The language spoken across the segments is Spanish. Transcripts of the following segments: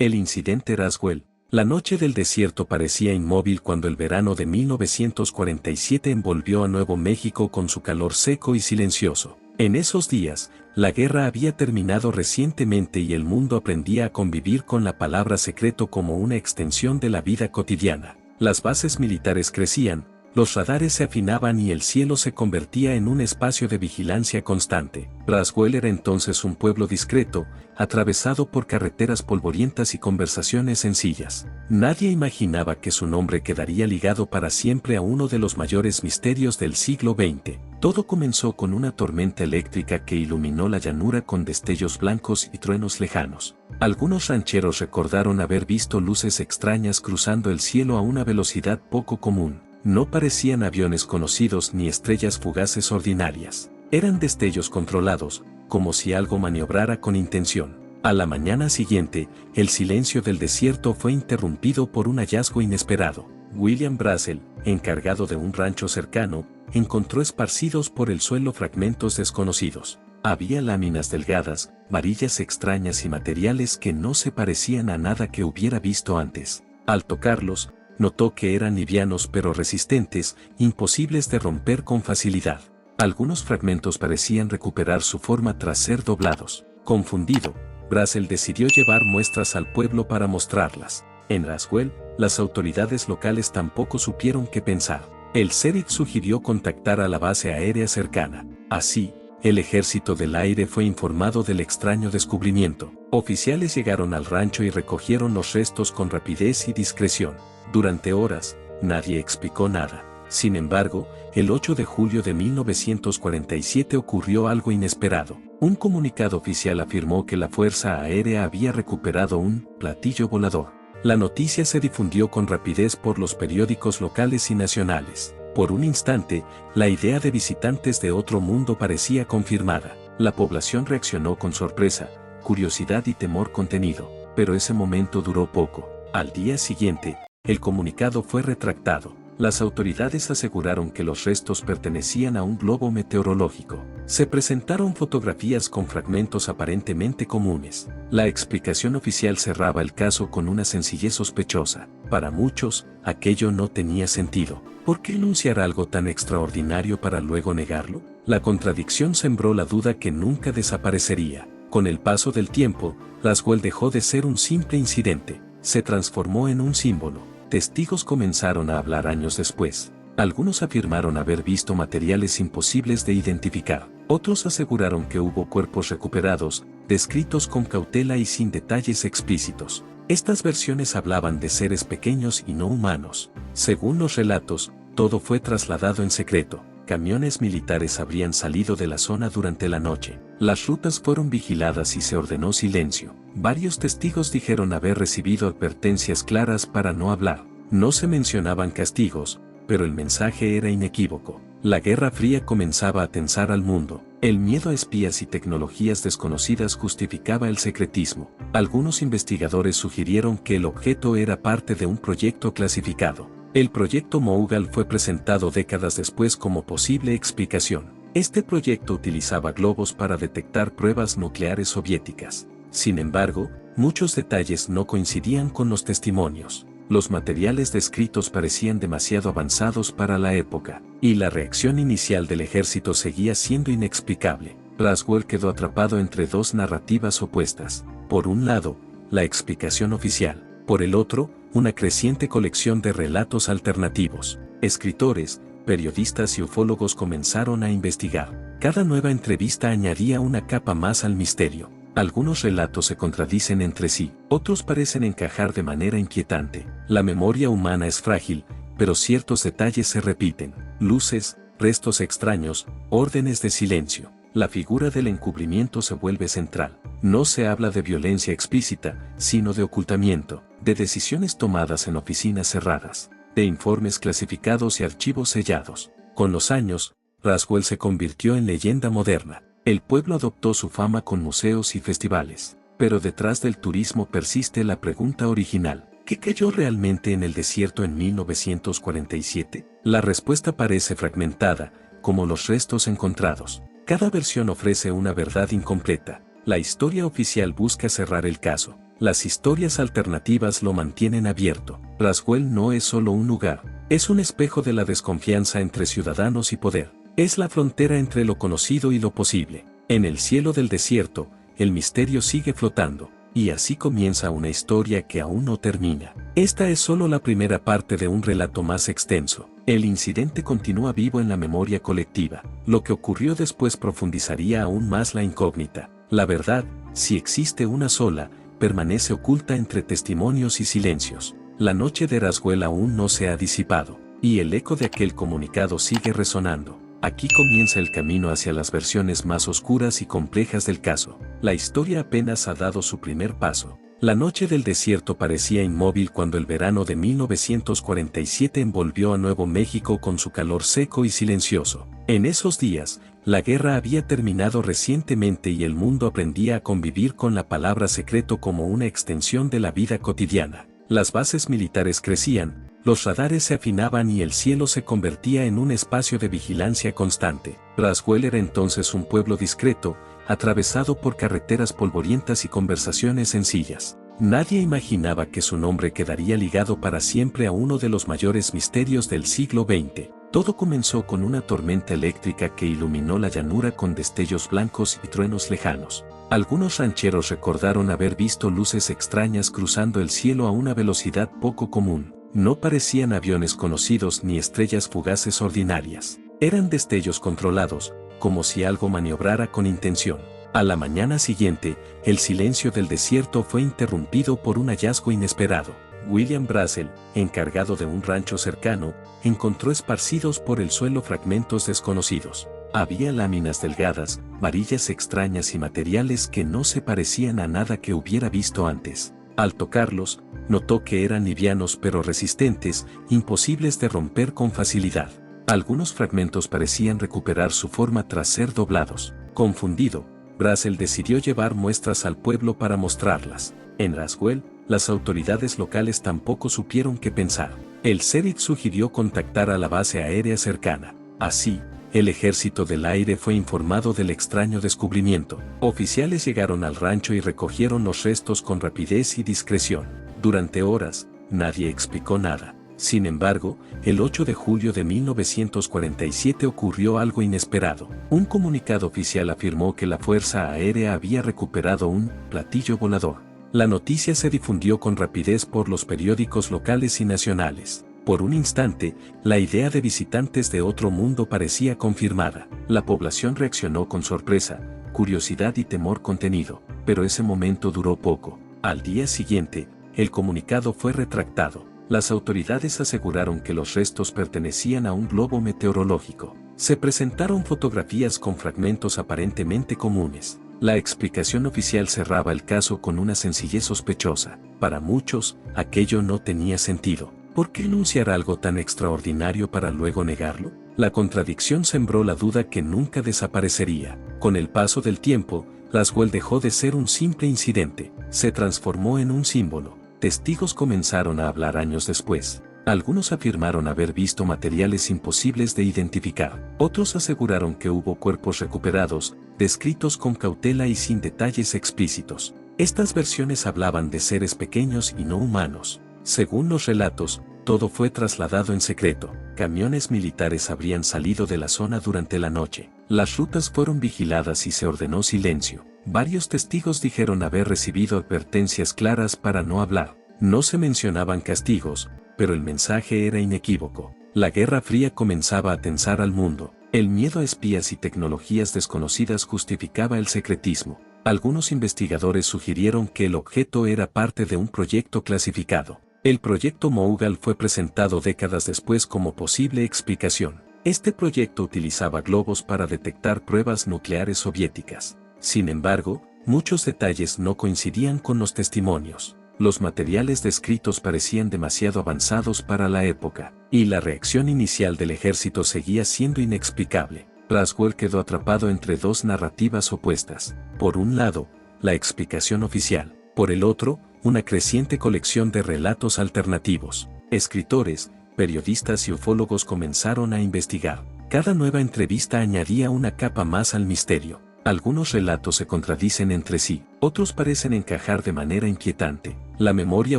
El incidente Roswell. La noche del desierto parecía inmóvil cuando el verano de 1947 envolvió a Nuevo México con su calor seco y silencioso. En esos días, la guerra había terminado recientemente y el mundo aprendía a convivir con la palabra secreto como una extensión de la vida cotidiana. Las bases militares crecían, los radares se afinaban y el cielo se convertía en un espacio de vigilancia constante. Roswell era entonces un pueblo discreto, atravesado por carreteras polvorientas y conversaciones sencillas. Nadie imaginaba que su nombre quedaría ligado para siempre a uno de los mayores misterios del siglo XX. Todo comenzó con una tormenta eléctrica que iluminó la llanura con destellos blancos y truenos lejanos. Algunos rancheros recordaron haber visto luces extrañas cruzando el cielo a una velocidad poco común. No parecían aviones conocidos ni estrellas fugaces ordinarias. Eran destellos controlados, como si algo maniobrara con intención. A la mañana siguiente, el silencio del desierto fue interrumpido por un hallazgo inesperado. William Brazel, encargado de un rancho cercano, encontró esparcidos por el suelo fragmentos desconocidos. Había láminas delgadas, varillas extrañas y materiales que no se parecían a nada que hubiera visto antes. Al tocarlos, notó que eran livianos pero resistentes, imposibles de romper con facilidad. Algunos fragmentos parecían recuperar su forma tras ser doblados. Confundido, Brazel decidió llevar muestras al pueblo para mostrarlas. En Roswell, las autoridades locales tampoco supieron qué pensar. El sheriff sugirió contactar a la base aérea cercana. Así, el ejército del aire fue informado del extraño descubrimiento. Oficiales llegaron al rancho y recogieron los restos con rapidez y discreción. Durante horas, nadie explicó nada. Sin embargo, el 8 de julio de 1947 ocurrió algo inesperado. Un comunicado oficial afirmó que la Fuerza Aérea había recuperado un platillo volador. La noticia se difundió con rapidez por los periódicos locales y nacionales. Por un instante, la idea de visitantes de otro mundo parecía confirmada. La población reaccionó con sorpresa, curiosidad y temor contenido, pero ese momento duró poco. Al día siguiente, el comunicado fue retractado. Las autoridades aseguraron que los restos pertenecían a un globo meteorológico. Se presentaron fotografías con fragmentos aparentemente comunes. La explicación oficial cerraba el caso con una sencillez sospechosa. Para muchos, aquello no tenía sentido. ¿Por qué anunciar algo tan extraordinario para luego negarlo? La contradicción sembró la duda que nunca desaparecería. Con el paso del tiempo, Roswell dejó de ser un simple incidente. Se transformó en un símbolo. Testigos comenzaron a hablar años después. Algunos afirmaron haber visto materiales imposibles de identificar. Otros aseguraron que hubo cuerpos recuperados, descritos con cautela y sin detalles explícitos. Estas versiones hablaban de seres pequeños y no humanos. Según los relatos, todo fue trasladado en secreto. Camiones militares habrían salido de la zona durante la noche. Las rutas fueron vigiladas y se ordenó silencio. Varios testigos dijeron haber recibido advertencias claras para no hablar. No se mencionaban castigos, pero el mensaje era inequívoco. La Guerra Fría comenzaba a tensar al mundo. El miedo a espías y tecnologías desconocidas justificaba el secretismo. Algunos investigadores sugirieron que el objeto era parte de un proyecto clasificado. El proyecto Mogul fue presentado décadas después como posible explicación. Este proyecto utilizaba globos para detectar pruebas nucleares soviéticas. Sin embargo, muchos detalles no coincidían con los testimonios. Los materiales descritos parecían demasiado avanzados para la época, y la reacción inicial del ejército seguía siendo inexplicable. Roswell quedó atrapado entre dos narrativas opuestas. Por un lado, la explicación oficial. Por el otro, una creciente colección de relatos alternativos. Escritores, periodistas y ufólogos comenzaron a investigar. Cada nueva entrevista añadía una capa más al misterio. Algunos relatos se contradicen entre sí, otros parecen encajar de manera inquietante. La memoria humana es frágil, pero ciertos detalles se repiten. Luces, restos extraños, órdenes de silencio. La figura del encubrimiento se vuelve central. No se habla de violencia explícita, sino de ocultamiento, de decisiones tomadas en oficinas cerradas, de informes clasificados y archivos sellados. Con los años, Roswell se convirtió en leyenda moderna. El pueblo adoptó su fama con museos y festivales. Pero detrás del turismo persiste la pregunta original: ¿qué cayó realmente en el desierto en 1947? La respuesta parece fragmentada, como los restos encontrados. Cada versión ofrece una verdad incompleta. La historia oficial busca cerrar el caso, las historias alternativas lo mantienen abierto. Roswell no es solo un lugar, es un espejo de la desconfianza entre ciudadanos y poder. Es la frontera entre lo conocido y lo posible. En el cielo del desierto, el misterio sigue flotando, y así comienza una historia que aún no termina. Esta es solo la primera parte de un relato más extenso. El incidente continúa vivo en la memoria colectiva. Lo que ocurrió después profundizaría aún más la incógnita. La verdad, si existe una sola, permanece oculta entre testimonios y silencios. La noche de Roswell aún no se ha disipado, y el eco de aquel comunicado sigue resonando. Aquí comienza el camino hacia las versiones más oscuras y complejas del caso. La historia apenas ha dado su primer paso. La noche del desierto parecía inmóvil cuando el verano de 1947 envolvió a Nuevo México con su calor seco y silencioso. En esos días, la guerra había terminado recientemente y el mundo aprendía a convivir con la palabra secreto como una extensión de la vida cotidiana. Las bases militares crecían, los radares se afinaban y el cielo se convertía en un espacio de vigilancia constante. Roswell era entonces un pueblo discreto, atravesado por carreteras polvorientas y conversaciones sencillas. Nadie imaginaba que su nombre quedaría ligado para siempre a uno de los mayores misterios del siglo XX. Todo comenzó con una tormenta eléctrica que iluminó la llanura con destellos blancos y truenos lejanos. Algunos rancheros recordaron haber visto luces extrañas cruzando el cielo a una velocidad poco común. No parecían aviones conocidos ni estrellas fugaces ordinarias. Eran destellos controlados, como si algo maniobrara con intención. A la mañana siguiente, el silencio del desierto fue interrumpido por un hallazgo inesperado. William Brazel, encargado de un rancho cercano, encontró esparcidos por el suelo fragmentos desconocidos. Había láminas delgadas, varillas extrañas y materiales que no se parecían a nada que hubiera visto antes. Al tocarlos, notó que eran livianos pero resistentes, imposibles de romper con facilidad. Algunos fragmentos parecían recuperar su forma tras ser doblados. Confundido, Brazel decidió llevar muestras al pueblo para mostrarlas. En Roswell, las autoridades locales tampoco supieron qué pensar. El sheriff sugirió contactar a la base aérea cercana. Así, el ejército del aire fue informado del extraño descubrimiento. Oficiales llegaron al rancho y recogieron los restos con rapidez y discreción. Durante horas, nadie explicó nada. Sin embargo, el 8 de julio de 1947 ocurrió algo inesperado. Un comunicado oficial afirmó que la Fuerza Aérea había recuperado un platillo volador. La noticia se difundió con rapidez por los periódicos locales y nacionales. Por un instante, la idea de visitantes de otro mundo parecía confirmada. La población reaccionó con sorpresa, curiosidad y temor contenido, pero ese momento duró poco. Al día siguiente, el comunicado fue retractado. Las autoridades aseguraron que los restos pertenecían a un globo meteorológico. Se presentaron fotografías con fragmentos aparentemente comunes. La explicación oficial cerraba el caso con una sencillez sospechosa. Para muchos, aquello no tenía sentido. ¿Por qué anunciar algo tan extraordinario para luego negarlo? La contradicción sembró la duda que nunca desaparecería. Con el paso del tiempo, Roswell dejó de ser un simple incidente. Se transformó en un símbolo. Testigos comenzaron a hablar años después. Algunos afirmaron haber visto materiales imposibles de identificar. Otros aseguraron que hubo cuerpos recuperados, descritos con cautela y sin detalles explícitos. Estas versiones hablaban de seres pequeños y no humanos. Según los relatos, todo fue trasladado en secreto. Camiones militares habrían salido de la zona durante la noche. Las rutas fueron vigiladas y se ordenó silencio. Varios testigos dijeron haber recibido advertencias claras para no hablar. No se mencionaban castigos, pero el mensaje era inequívoco. La Guerra Fría comenzaba a tensar al mundo. El miedo a espías y tecnologías desconocidas justificaba el secretismo. Algunos investigadores sugirieron que el objeto era parte de un proyecto clasificado. El proyecto Mogul fue presentado décadas después como posible explicación. Este proyecto utilizaba globos para detectar pruebas nucleares soviéticas. Sin embargo, muchos detalles no coincidían con los testimonios. Los materiales descritos parecían demasiado avanzados para la época, y la reacción inicial del ejército seguía siendo inexplicable. Roswell quedó atrapado entre dos narrativas opuestas. Por un lado, la explicación oficial. Por el otro, una creciente colección de relatos alternativos. Escritores, periodistas y ufólogos comenzaron a investigar. Cada nueva entrevista añadía una capa más al misterio. Algunos relatos se contradicen entre sí, otros parecen encajar de manera inquietante. La memoria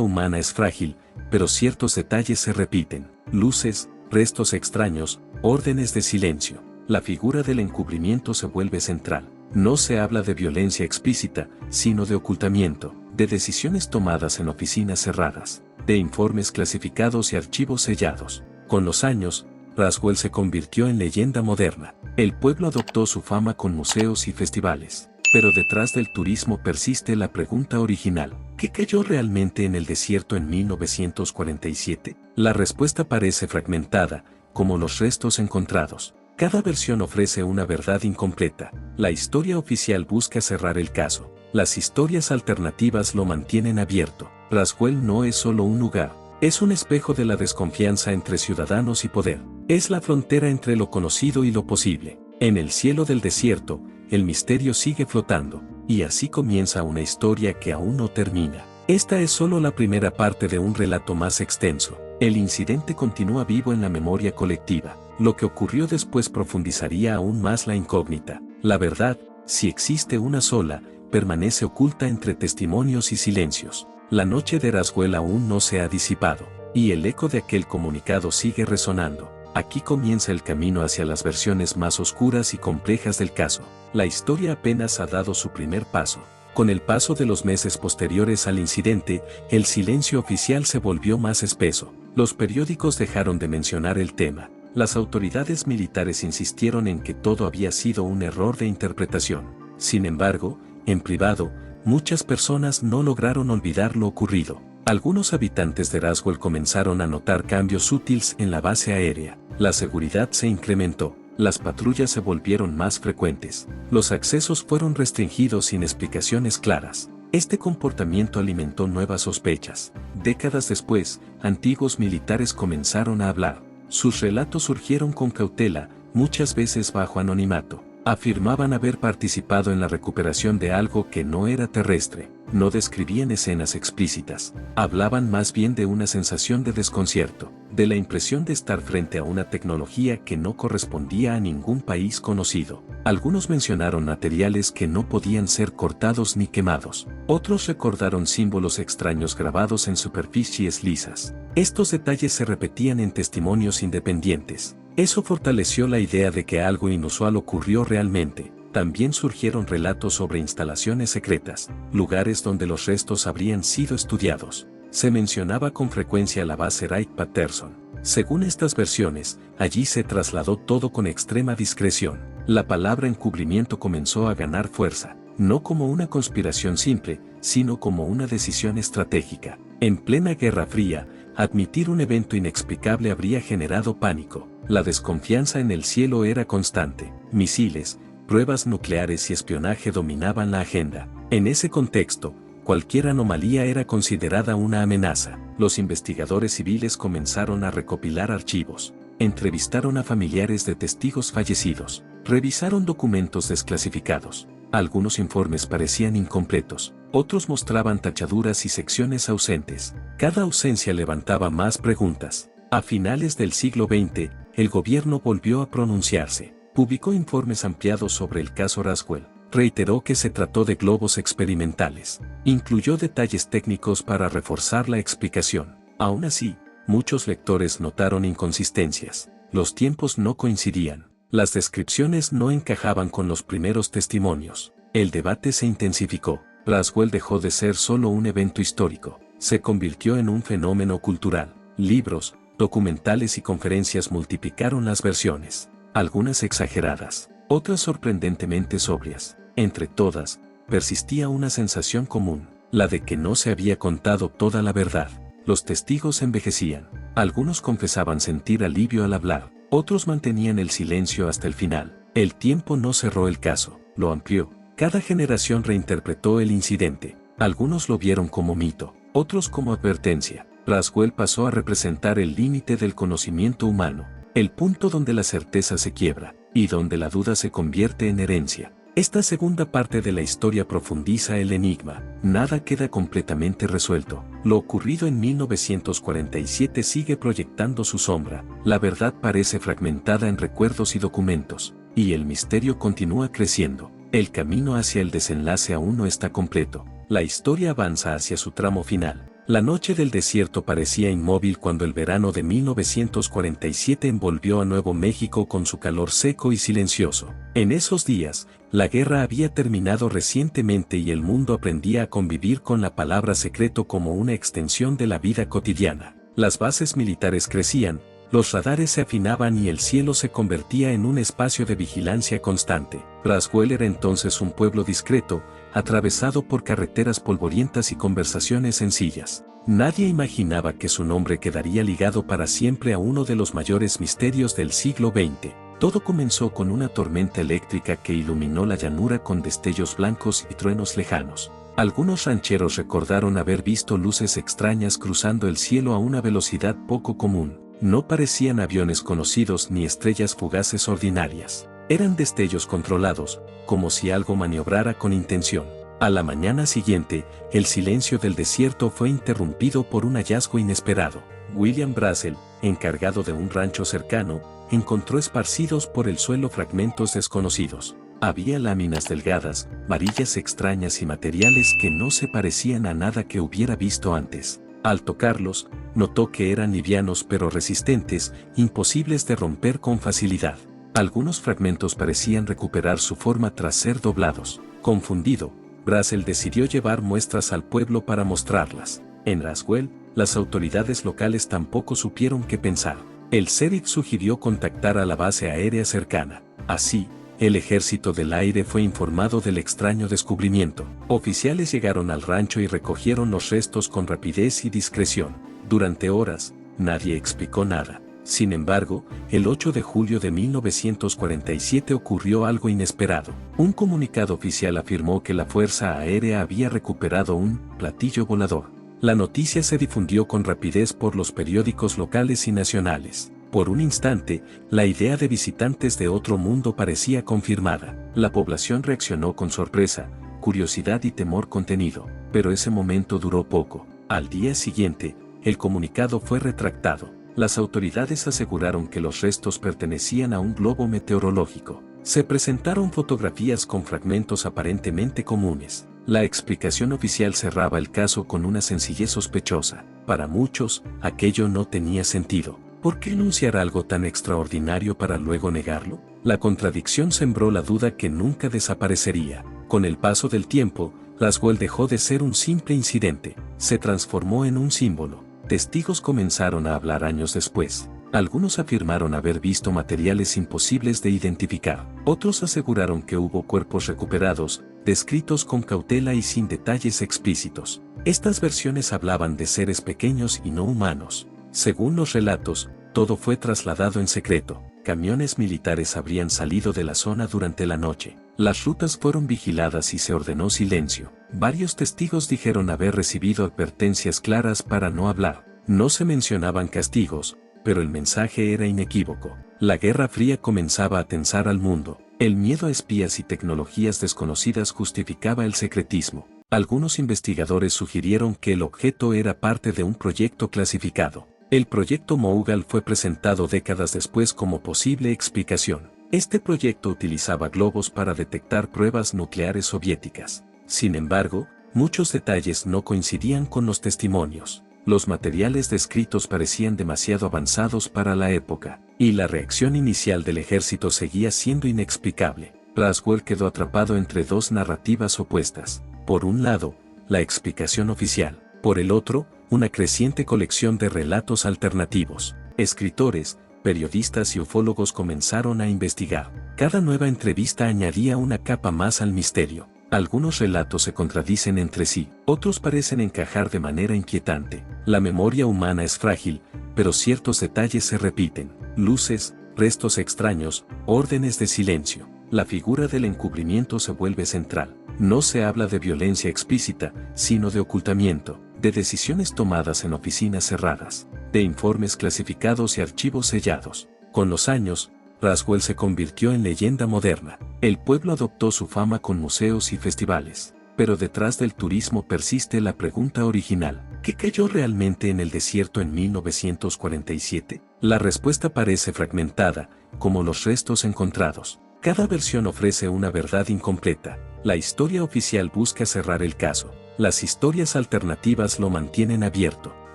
humana es frágil, pero ciertos detalles se repiten. Luces, restos extraños, órdenes de silencio. La figura del encubrimiento se vuelve central. No se habla de violencia explícita, sino de ocultamiento, de decisiones tomadas en oficinas cerradas, de informes clasificados y archivos sellados. Con los años, Roswell se convirtió en leyenda moderna. El pueblo adoptó su fama con museos y festivales. Pero detrás del turismo persiste la pregunta original: ¿qué cayó realmente en el desierto en 1947? La respuesta parece fragmentada, como los restos encontrados. Cada versión ofrece una verdad incompleta. La historia oficial busca cerrar el caso. Las historias alternativas lo mantienen abierto. Roswell no es solo un lugar, es un espejo de la desconfianza entre ciudadanos y poder. Es la frontera entre lo conocido y lo posible. En el cielo del desierto, el misterio sigue flotando, y así comienza una historia que aún no termina. Esta es solo la primera parte de un relato más extenso. El incidente continúa vivo en la memoria colectiva. Lo que ocurrió después profundizaría aún más la incógnita. La verdad, si existe una sola, permanece oculta entre testimonios y silencios. La noche de Roswell aún no se ha disipado, y el eco de aquel comunicado sigue resonando. Aquí comienza el camino hacia las versiones más oscuras y complejas del caso. La historia apenas ha dado su primer paso. Con el paso de los meses posteriores al incidente, el silencio oficial se volvió más espeso. Los periódicos dejaron de mencionar el tema. Las autoridades militares insistieron en que todo había sido un error de interpretación. Sin embargo, en privado, muchas personas no lograron olvidar lo ocurrido. Algunos habitantes de Roswell comenzaron a notar cambios útiles en la base aérea. La seguridad se incrementó. Las patrullas se volvieron más frecuentes. Los accesos fueron restringidos sin explicaciones claras. Este comportamiento alimentó nuevas sospechas. Décadas después, antiguos militares comenzaron a hablar. Sus relatos surgieron con cautela, muchas veces bajo anonimato. Afirmaban haber participado en la recuperación de algo que no era terrestre. No describían escenas explícitas. Hablaban más bien de una sensación de desconcierto, de la impresión de estar frente a una tecnología que no correspondía a ningún país conocido. Algunos mencionaron materiales que no podían ser cortados ni quemados. Otros recordaron símbolos extraños grabados en superficies lisas. Estos detalles se repetían en testimonios independientes. Eso fortaleció la idea de que algo inusual ocurrió realmente. También surgieron relatos sobre instalaciones secretas, lugares donde los restos habrían sido estudiados. Se mencionaba con frecuencia la base Wright-Patterson. Según estas versiones, allí se trasladó todo con extrema discreción. La palabra encubrimiento comenzó a ganar fuerza, no como una conspiración simple, sino como una decisión estratégica. En plena Guerra Fría, admitir un evento inexplicable habría generado pánico. La desconfianza en el cielo era constante. Misiles, pruebas nucleares y espionaje dominaban la agenda. En ese contexto, cualquier anomalía era considerada una amenaza. Los investigadores civiles comenzaron a recopilar archivos, entrevistaron a familiares de testigos fallecidos, revisaron documentos desclasificados. Algunos informes parecían incompletos, otros mostraban tachaduras y secciones ausentes. Cada ausencia levantaba más preguntas. A finales del siglo XX, el gobierno volvió a pronunciarse. Publicó informes ampliados sobre el caso Roswell. Reiteró que se trató de globos experimentales. Incluyó detalles técnicos para reforzar la explicación. Aún así, muchos lectores notaron inconsistencias. Los tiempos no coincidían. Las descripciones no encajaban con los primeros testimonios. El debate se intensificó. Roswell dejó de ser solo un evento histórico. Se convirtió en un fenómeno cultural. Libros, documentales y conferencias multiplicaron las versiones. Algunas exageradas, otras sorprendentemente sobrias. Entre todas, persistía una sensación común, la de que no se había contado toda la verdad. Los testigos envejecían. Algunos confesaban sentir alivio al hablar, otros mantenían el silencio hasta el final. El tiempo no cerró el caso, lo amplió. Cada generación reinterpretó el incidente. Algunos lo vieron como mito, otros como advertencia. Roswell pasó a representar el límite del conocimiento humano, el punto donde la certeza se quiebra, y donde la duda se convierte en herencia. Esta segunda parte de la historia profundiza el enigma. Nada queda completamente resuelto. Lo ocurrido en 1947 sigue proyectando su sombra. La verdad parece fragmentada en recuerdos y documentos, y el misterio continúa creciendo. El camino hacia el desenlace aún no está completo. La historia avanza hacia su tramo final. La noche del desierto parecía inmóvil cuando el verano de 1947 envolvió a Nuevo México con su calor seco y silencioso. En esos días, la guerra había terminado recientemente y el mundo aprendía a convivir con la palabra secreto como una extensión de la vida cotidiana. Las bases militares crecían, los radares se afinaban y el cielo se convertía en un espacio de vigilancia constante. Roswell era entonces un pueblo discreto, atravesado por carreteras polvorientas y conversaciones sencillas. Nadie imaginaba que su nombre quedaría ligado para siempre a uno de los mayores misterios del siglo XX. Todo comenzó con una tormenta eléctrica que iluminó la llanura con destellos blancos y truenos lejanos. Algunos rancheros recordaron haber visto luces extrañas cruzando el cielo a una velocidad poco común. No parecían aviones conocidos ni estrellas fugaces ordinarias. Eran destellos controlados, como si algo maniobrara con intención. A la mañana siguiente, el silencio del desierto fue interrumpido por un hallazgo inesperado. William Brazel, encargado de un rancho cercano, encontró esparcidos por el suelo fragmentos desconocidos. Había láminas delgadas, varillas extrañas y materiales que no se parecían a nada que hubiera visto antes. Al tocarlos, notó que eran livianos pero resistentes, imposibles de romper con facilidad. Algunos fragmentos parecían recuperar su forma tras ser doblados. Confundido, Brazel decidió llevar muestras al pueblo para mostrarlas. En Roswell, las autoridades locales tampoco supieron qué pensar. El sheriff sugirió contactar a la base aérea cercana. Así, el ejército del aire fue informado del extraño descubrimiento. Oficiales llegaron al rancho y recogieron los restos con rapidez y discreción. Durante horas, nadie explicó nada. Sin embargo, el 8 de julio de 1947 ocurrió algo inesperado. Un comunicado oficial afirmó que la Fuerza Aérea había recuperado un platillo volador. La noticia se difundió con rapidez por los periódicos locales y nacionales. Por un instante, la idea de visitantes de otro mundo parecía confirmada. La población reaccionó con sorpresa, curiosidad y temor contenido, pero ese momento duró poco. Al día siguiente, el comunicado fue retractado. Las autoridades aseguraron que los restos pertenecían a un globo meteorológico. Se presentaron fotografías con fragmentos aparentemente comunes. La explicación oficial cerraba el caso con una sencillez sospechosa. Para muchos, aquello no tenía sentido. ¿Por qué anunciar algo tan extraordinario para luego negarlo? La contradicción sembró la duda que nunca desaparecería. Con el paso del tiempo, Roswell dejó de ser un simple incidente, se transformó en un símbolo. Testigos comenzaron a hablar años después. Algunos afirmaron haber visto materiales imposibles de identificar. Otros aseguraron que hubo cuerpos recuperados, descritos con cautela y sin detalles explícitos. Estas versiones hablaban de seres pequeños y no humanos. Según los relatos, todo fue trasladado en secreto. Camiones militares habrían salido de la zona durante la noche. Las rutas fueron vigiladas y se ordenó silencio. Varios testigos dijeron haber recibido advertencias claras para no hablar. No se mencionaban castigos, pero el mensaje era inequívoco. La Guerra Fría comenzaba a tensar al mundo. El miedo a espías y tecnologías desconocidas justificaba el secretismo. Algunos investigadores sugirieron que el objeto era parte de un proyecto clasificado. El proyecto Mogul fue presentado décadas después como posible explicación. Este proyecto utilizaba globos para detectar pruebas nucleares soviéticas. Sin embargo, muchos detalles no coincidían con los testimonios. Los materiales descritos parecían demasiado avanzados para la época, y la reacción inicial del ejército seguía siendo inexplicable. Roswell quedó atrapado entre dos narrativas opuestas. Por un lado, la explicación oficial. Por el otro, una creciente colección de relatos alternativos. Escritores, periodistas y ufólogos comenzaron a investigar. Cada nueva entrevista añadía una capa más al misterio. Algunos relatos se contradicen entre sí, otros parecen encajar de manera inquietante. La memoria humana es frágil, pero ciertos detalles se repiten. Luces, restos extraños, órdenes de silencio. La figura del encubrimiento se vuelve central. No se habla de violencia explícita, sino de ocultamiento, de decisiones tomadas en oficinas cerradas, de informes clasificados y archivos sellados. Con los años, Roswell se convirtió en leyenda moderna. El pueblo adoptó su fama con museos y festivales. Pero detrás del turismo persiste la pregunta original: ¿qué cayó realmente en el desierto en 1947? La respuesta parece fragmentada, como los restos encontrados. Cada versión ofrece una verdad incompleta. La historia oficial busca cerrar el caso. Las historias alternativas lo mantienen abierto.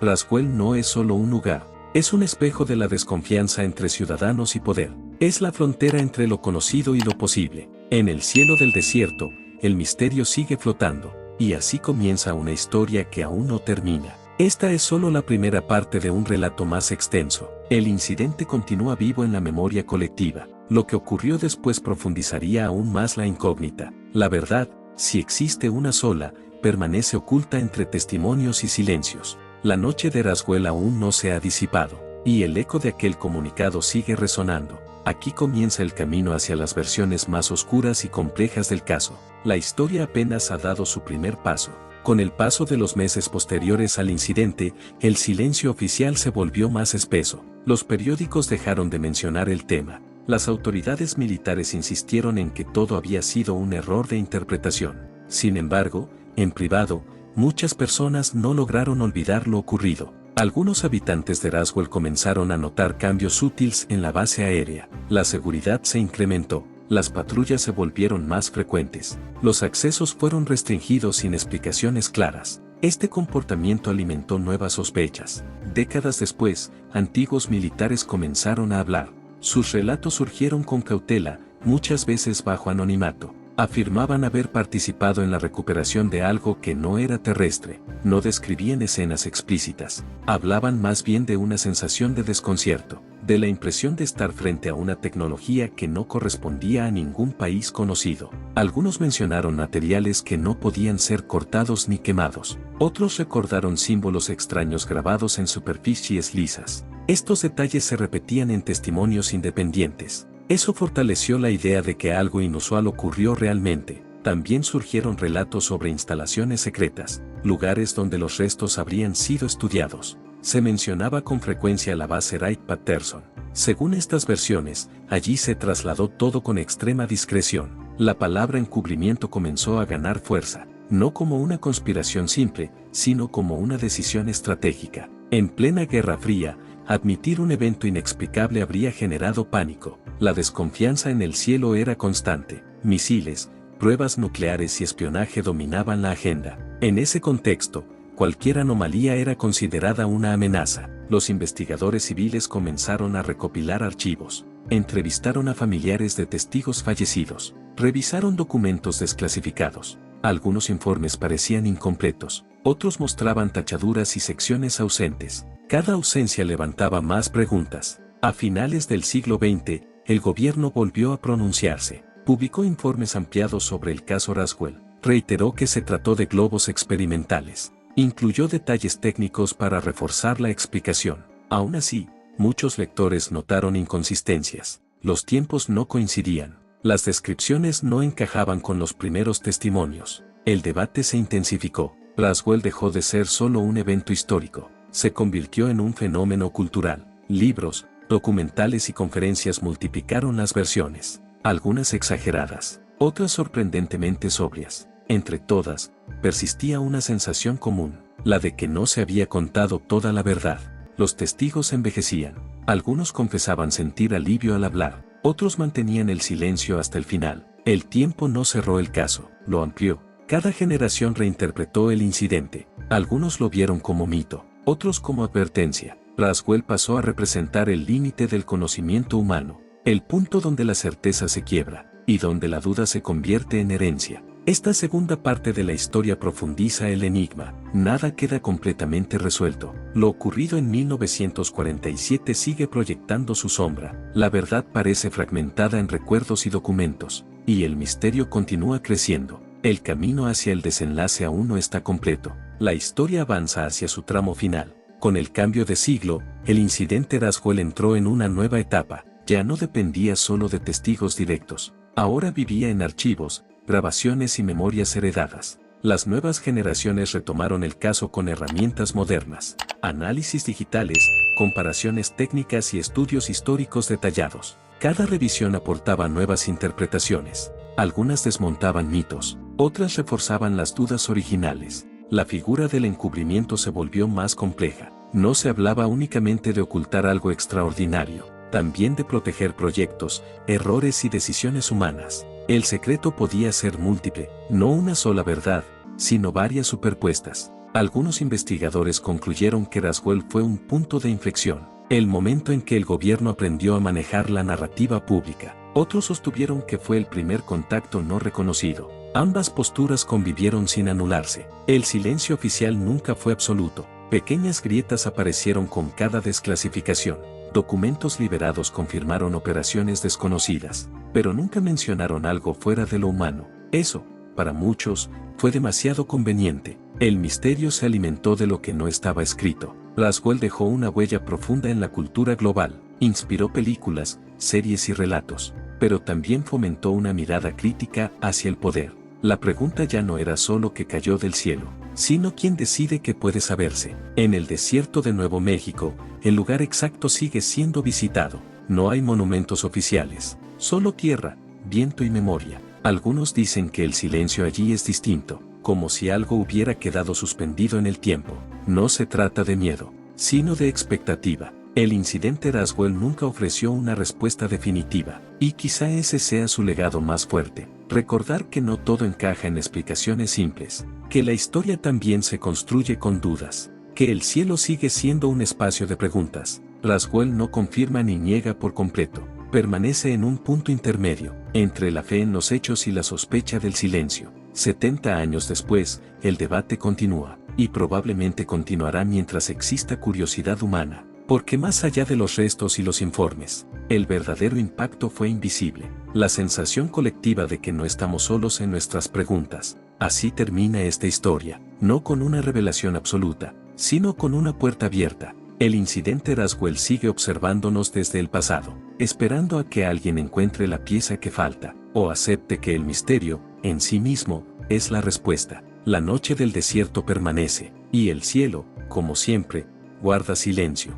Roswell no es solo un lugar, es un espejo de la desconfianza entre ciudadanos y poder. Es la frontera entre lo conocido y lo posible. En el cielo del desierto, el misterio sigue flotando, y así comienza una historia que aún no termina. Esta es solo la primera parte de un relato más extenso. El incidente continúa vivo en la memoria colectiva. Lo que ocurrió después profundizaría aún más la incógnita. La verdad, si existe una sola, permanece oculta entre testimonios y silencios. La noche de Roswell aún no se ha disipado, y el eco de aquel comunicado sigue resonando. Aquí comienza el camino hacia las versiones más oscuras y complejas del caso. La historia apenas ha dado su primer paso. Con el paso de los meses posteriores al incidente, el silencio oficial se volvió más espeso. Los periódicos dejaron de mencionar el tema. Las autoridades militares insistieron en que todo había sido un error de interpretación. Sin embargo, en privado, muchas personas no lograron olvidar lo ocurrido. Algunos habitantes de Roswell comenzaron a notar cambios sutiles en la base aérea. La seguridad se incrementó. Las patrullas se volvieron más frecuentes. Los accesos fueron restringidos sin explicaciones claras. Este comportamiento alimentó nuevas sospechas. Décadas después, antiguos militares comenzaron a hablar. Sus relatos surgieron con cautela, muchas veces bajo anonimato. Afirmaban haber participado en la recuperación de algo que no era terrestre. No describían escenas explícitas. Hablaban más bien de una sensación de desconcierto, de la impresión de estar frente a una tecnología que no correspondía a ningún país conocido. Algunos mencionaron materiales que no podían ser cortados ni quemados. Otros recordaron símbolos extraños grabados en superficies lisas. Estos detalles se repetían en testimonios independientes. Eso fortaleció la idea de que algo inusual ocurrió realmente. También surgieron relatos sobre instalaciones secretas, lugares donde los restos habrían sido estudiados. Se mencionaba con frecuencia la base Wright-Patterson. Según estas versiones, allí se trasladó todo con extrema discreción. La palabra encubrimiento comenzó a ganar fuerza, no como una conspiración simple, sino como una decisión estratégica. En plena Guerra Fría, admitir un evento inexplicable habría generado pánico. La desconfianza en el cielo era constante. Misiles, pruebas nucleares y espionaje dominaban la agenda. En ese contexto, cualquier anomalía era considerada una amenaza. Los investigadores civiles comenzaron a recopilar archivos. Entrevistaron a familiares de testigos fallecidos. Revisaron documentos desclasificados. Algunos informes parecían incompletos. Otros mostraban tachaduras y secciones ausentes. Cada ausencia levantaba más preguntas. A finales del siglo XX, el gobierno volvió a pronunciarse. Publicó informes ampliados sobre el caso Roswell. Reiteró que se trató de globos experimentales. Incluyó detalles técnicos para reforzar la explicación. Aún así, muchos lectores notaron inconsistencias. Los tiempos no coincidían. Las descripciones no encajaban con los primeros testimonios. El debate se intensificó. Roswell dejó de ser solo un evento histórico. Se convirtió en un fenómeno cultural. Libros, documentales y conferencias multiplicaron las versiones. Algunas exageradas, otras sorprendentemente sobrias. Entre todas, persistía una sensación común, la de que no se había contado toda la verdad. Los testigos envejecían. Algunos confesaban sentir alivio al hablar, otros mantenían el silencio hasta el final. El tiempo no cerró el caso, lo amplió. Cada generación reinterpretó el incidente. Algunos lo vieron como mito, otros como advertencia. Roswell pasó a representar el límite del conocimiento humano, el punto donde la certeza se quiebra, y donde la duda se convierte en herencia. Esta segunda parte de la historia profundiza el enigma. Nada queda completamente resuelto. Lo ocurrido en 1947 sigue proyectando su sombra. La verdad parece fragmentada en recuerdos y documentos, y el misterio continúa creciendo. El camino hacia el desenlace aún no está completo. La historia avanza hacia su tramo final. Con el cambio de siglo, el incidente Roswell entró en una nueva etapa. Ya no dependía solo de testigos directos. Ahora vivía en archivos, grabaciones y memorias heredadas. Las nuevas generaciones retomaron el caso con herramientas modernas, análisis digitales, comparaciones técnicas y estudios históricos detallados. Cada revisión aportaba nuevas interpretaciones. Algunas desmontaban mitos, otras reforzaban las dudas originales. La figura del encubrimiento se volvió más compleja. No se hablaba únicamente de ocultar algo extraordinario, también de proteger proyectos, errores y decisiones humanas. El secreto podía ser múltiple, no una sola verdad, sino varias superpuestas. Algunos investigadores concluyeron que Roswell fue un punto de inflexión, el momento en que el gobierno aprendió a manejar la narrativa pública. Otros sostuvieron que fue el primer contacto no reconocido. Ambas posturas convivieron sin anularse. El silencio oficial nunca fue absoluto. Pequeñas grietas aparecieron con cada desclasificación. Documentos liberados confirmaron operaciones desconocidas, pero nunca mencionaron algo fuera de lo humano. Eso, para muchos, fue demasiado conveniente. El misterio se alimentó de lo que no estaba escrito. Roswell dejó una huella profunda en la cultura global, inspiró películas, series y relatos, pero también fomentó una mirada crítica hacia el poder. La pregunta ya no era solo qué cayó del cielo, sino quién decide qué puede saberse. En el desierto de Nuevo México, el lugar exacto sigue siendo visitado. No hay monumentos oficiales, solo tierra, viento y memoria. Algunos dicen que el silencio allí es distinto, como si algo hubiera quedado suspendido en el tiempo. No se trata de miedo, sino de expectativa. El incidente Roswell nunca ofreció una respuesta definitiva, y quizá ese sea su legado más fuerte. Recordar que no todo encaja en explicaciones simples, que la historia también se construye con dudas, que el cielo sigue siendo un espacio de preguntas. Roswell no confirma ni niega por completo, permanece en un punto intermedio, entre la fe en los hechos y la sospecha del silencio. 70 años después, el debate continúa, y probablemente continuará mientras exista curiosidad humana. Porque más allá de los restos y los informes, el verdadero impacto fue invisible, la sensación colectiva de que no estamos solos en nuestras preguntas. Así termina esta historia, no con una revelación absoluta, sino con una puerta abierta. El incidente Roswell sigue observándonos desde el pasado, esperando a que alguien encuentre la pieza que falta, o acepte que el misterio, en sí mismo, es la respuesta. La noche del desierto permanece, y el cielo, como siempre, guarda silencio.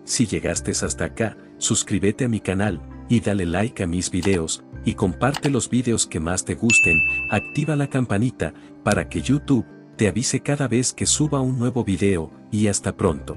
Si llegaste hasta acá, suscríbete a mi canal, y dale like a mis videos, y comparte los videos que más te gusten, activa la campanita, para que YouTube te avise cada vez que suba un nuevo video, y hasta pronto.